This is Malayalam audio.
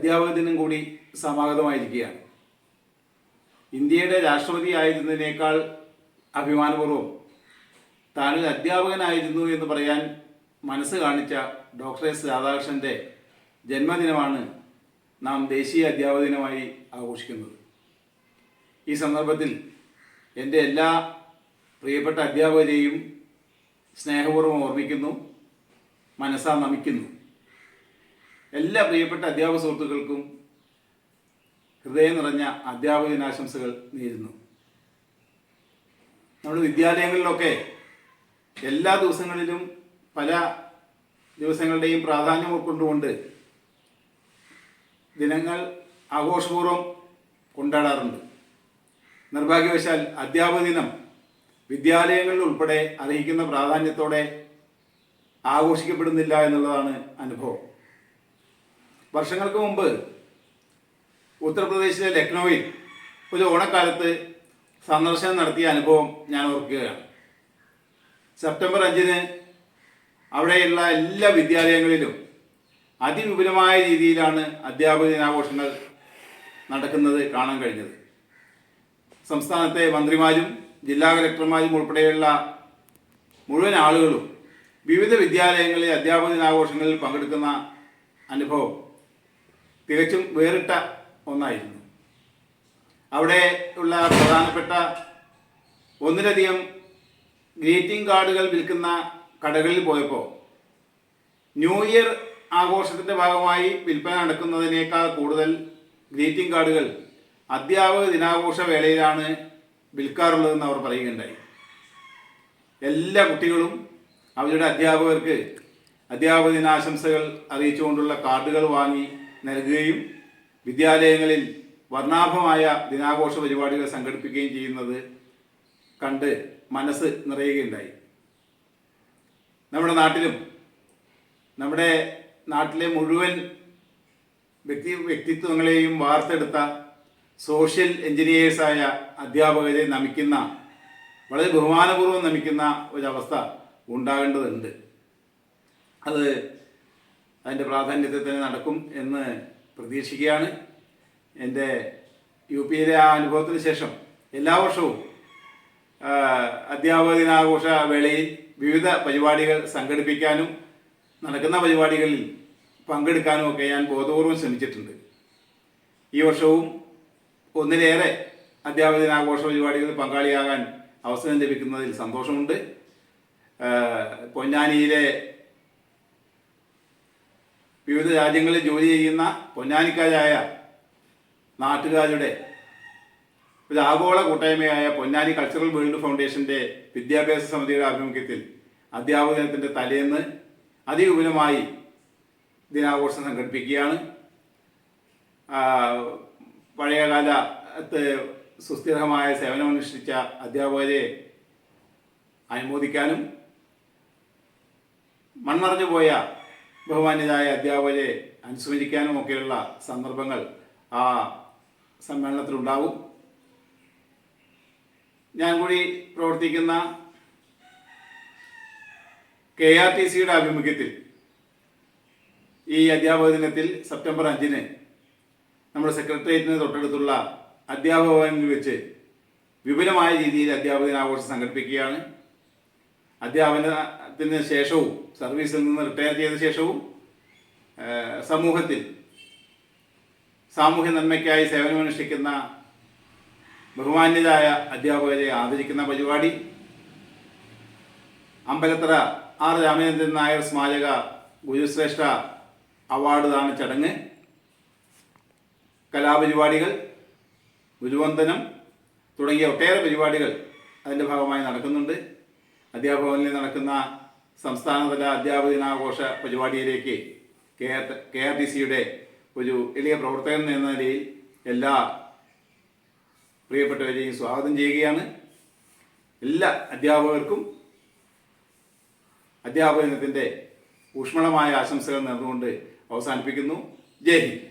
അധ്യാപക ദിനം കൂടി സമാഗതമായിരിക്കുകയാണ്. ഇന്ത്യയുടെ രാഷ്ട്രപതി ആയിരുന്നതിനേക്കാൾ അഭിമാനപൂർവ്വം താനൊരു അധ്യാപകനായിരുന്നു എന്ന് പറയാൻ മനസ്സ് കാണിച്ച ഡോക്ടർ എസ് രാധാകൃഷ്ണൻ്റെ ജന്മദിനമാണ് നാം ദേശീയ അധ്യാപക ദിനമായി ആഘോഷിക്കുന്നത്. ഈ സന്ദർഭത്തിൽ എൻ്റെ എല്ലാ പ്രിയപ്പെട്ട അധ്യാപകരെയും സ്നേഹപൂർവ്വം ഓർമ്മിക്കുന്നു, മനസ്സാ നമിക്കുന്നു. എല്ലാ പ്രിയപ്പെട്ട അധ്യാപക സുഹൃത്തുക്കൾക്കും ഹൃദയം നിറഞ്ഞ അധ്യാപക ദിനാശംസകൾ നേരുന്നു. നമ്മുടെ വിദ്യാലയങ്ങളിലൊക്കെ എല്ലാ ദിവസങ്ങളിലും പല ദിവസങ്ങളുടെയും പ്രാധാന്യം ഉൾക്കൊണ്ടുകൊണ്ട് ദിനങ്ങൾ ആഘോഷപൂർവ്വം കൊണ്ടാടാറുണ്ട്. നിർഭാഗ്യവശാൽ അധ്യാപക ദിനം വിദ്യാലയങ്ങളിൽ ഉൾപ്പെടെ അർഹിക്കുന്ന പ്രാധാന്യത്തോടെ ആഘോഷിക്കപ്പെടുന്നില്ല എന്നുള്ളതാണ് അനുഭവം. വർഷങ്ങൾക്ക് മുമ്പ് ഉത്തർപ്രദേശിലെ ലക്നൌവിൽ ഒരു ഓണക്കാലത്ത് സന്ദർശനം നടത്തിയ അനുഭവം ഞാൻ ഓർക്കുകയാണ്. സെപ്റ്റംബർ 5-ന് അവിടെയുള്ള എല്ലാ വിദ്യാലയങ്ങളിലും അതിവിപുലമായ രീതിയിലാണ് അധ്യാപക ദിനാഘോഷങ്ങൾ നടക്കുന്നത് കാണാൻ കഴിഞ്ഞത്. സംസ്ഥാനത്തെ മന്ത്രിമാരും ജില്ലാ കലക്ടർമാരും ഉൾപ്പെടെയുള്ള മുഴുവൻ ആളുകളും വിവിധ വിദ്യാലയങ്ങളിൽ അധ്യാപക ദിനാഘോഷങ്ങളിൽ പങ്കെടുക്കുന്ന അനുഭവം തികച്ചും വേറിട്ട ഒന്നായിരുന്നു. അവിടെ ഉള്ള പ്രധാനപ്പെട്ട ഒന്നിലധികം ഗ്രീറ്റിംഗ് കാർഡുകൾ വിൽക്കുന്ന കടകളിൽ പോയപ്പോൾ ന്യൂ ഇയർ ആഘോഷത്തിൻ്റെ ഭാഗമായി വിൽപ്പന നടക്കുന്നതിനേക്കാൾ കൂടുതൽ ഗ്രീറ്റിംഗ് കാർഡുകൾ അധ്യാപക ദിനാഘോഷ വേളയിലാണ് വിൽക്കാറുള്ളതെന്ന് അവർ പറയുകയുണ്ടായി. എല്ലാ കുട്ടികളും അവരുടെ അധ്യാപകർക്ക് അധ്യാപക ദിനാശംസകൾ അറിയിച്ചുകൊണ്ടുള്ള കാർഡുകൾ വാങ്ങി നൽകുകയും വിദ്യാലയങ്ങളിൽ വർണ്ണാഭമായ ദിനാഘോഷ പരിപാടികൾ സംഘടിപ്പിക്കുകയും ചെയ്യുന്നത് കണ്ട് മനസ്സ് നിറയുകയുണ്ടായി. നമ്മുടെ നാട്ടിലെ മുഴുവൻ വ്യക്തിത്വങ്ങളെയും വാർത്തെടുത്ത സോഷ്യൽ എഞ്ചിനീയേഴ്സായ അധ്യാപകരെ നമിക്കുന്ന, വളരെ ബഹുമാനപൂർവ്വം നമിക്കുന്ന ഒരവസ്ഥ ഉണ്ടാകേണ്ടതുണ്ട്. അതിൻ്റെ പ്രാധാന്യത്തിൽ തന്നെ നടക്കും എന്ന് പ്രതീക്ഷിക്കുകയാണ്. എൻ്റെ UP-യിലെ ആ അനുഭവത്തിന് ശേഷം എല്ലാ വർഷവും അധ്യാപക ദിനാഘോഷ വേളയിൽ വിവിധ പരിപാടികൾ സംഘടിപ്പിക്കാനും നടക്കുന്ന പരിപാടികളിൽ പങ്കെടുക്കാനും ഒക്കെ ഞാൻ ബോധപൂർവം ശ്രമിച്ചിട്ടുണ്ട്. ഈ വർഷവും ഒന്നിലേറെ അധ്യാപക ദിനാഘോഷ പരിപാടികളിൽ പങ്കാളിയാകാൻ അവസരം ലഭിക്കുന്നതിൽ സന്തോഷമുണ്ട്. പൊന്നാനിയിലെ വിവിധ രാജ്യങ്ങളിൽ ജോലി ചെയ്യുന്ന പൊന്നാനിക്കാരായ നാട്ടുകാരുടെ ഒരു ആഗോള കൂട്ടായ്മയായ പൊന്നാനി കൾച്ചറൽ വേൾഡ് ഫൗണ്ടേഷൻ്റെ വിദ്യാഭ്യാസ സമിതിയുടെ ആഭിമുഖ്യത്തിൽ അധ്യാപക ദിനത്തിൻ്റെ തലേന്ന് അതിവിപുലമായി ദിനാഘോഷം സംഘടിപ്പിക്കുകയാണ്. പഴയകാലത്ത് സുസ്ഥിരമായ സേവനമനുഷ്ഠിച്ച അധ്യാപകരെ അനുമോദിക്കാനും മൺമറഞ്ഞു പോയ ബഹുമാന്യരായ അധ്യാപകരെ അനുസ്മരിക്കാനും ഒക്കെയുള്ള സന്ദർഭങ്ങൾ ആ സമ്മേളനത്തിലുണ്ടാവും. ഞാൻ കൂടി പ്രവർത്തിക്കുന്ന KRTCയുടെ ആഭിമുഖ്യത്തിൽ ഈ അധ്യാപക ദിനത്തിൽ സെപ്റ്റംബർ 5-ന് നമ്മുടെ സെക്രട്ടേറിയറ്റിന് തൊട്ടടുത്തുള്ള അധ്യാപക ഭവനിൽ വെച്ച് വിപുലമായ രീതിയിൽ അധ്യാപക ദിനാഘോഷം സംഘടിപ്പിക്കുകയാണ്. അധ്യാപനത്തിന് ശേഷവും സർവീസിൽ നിന്ന് റിട്ടയർ ചെയ്ത ശേഷവും സമൂഹത്തിൽ സാമൂഹ്യ നന്മയ്ക്കായി സേവനമനുഷ്ഠിക്കുന്ന ബഹുമാന്യരായ അധ്യാപകരെ ആദരിക്കുന്ന പരിപാടി, അമ്പലത്തറ R. രാമചന്ദ്രൻ നായർ സ്മാരക ഗുരുശ്രേഷ്ഠ അവാർഡ് ദാന ചടങ്ങ്, കലാപരിപാടികൾ, ഗുരുവന്ദനം തുടങ്ങിയ ഒട്ടേറെ പരിപാടികൾ അതിൻ്റെ ഭാഗമായി നടക്കുന്നുണ്ട്. അധ്യാപകനിൽ നടക്കുന്ന സംസ്ഥാനതല അധ്യാപക ദിനാഘോഷ പരിപാടിയിലേക്ക് KRTCയുടെ ഒരു എളിയ പ്രവർത്തകൻ എന്ന നിലയിൽ എല്ലാ പ്രിയപ്പെട്ടവരെയും സ്വാഗതം ചെയ്യുകയാണ്. എല്ലാ അധ്യാപകർക്കും അധ്യാപക ദിനത്തിൻ്റെ ഊഷ്മളമായ ആശംസകൾ നേർന്നുകൊണ്ട് അവസാനിപ്പിക്കുന്നു. ജയ് ഹിന്ദ്.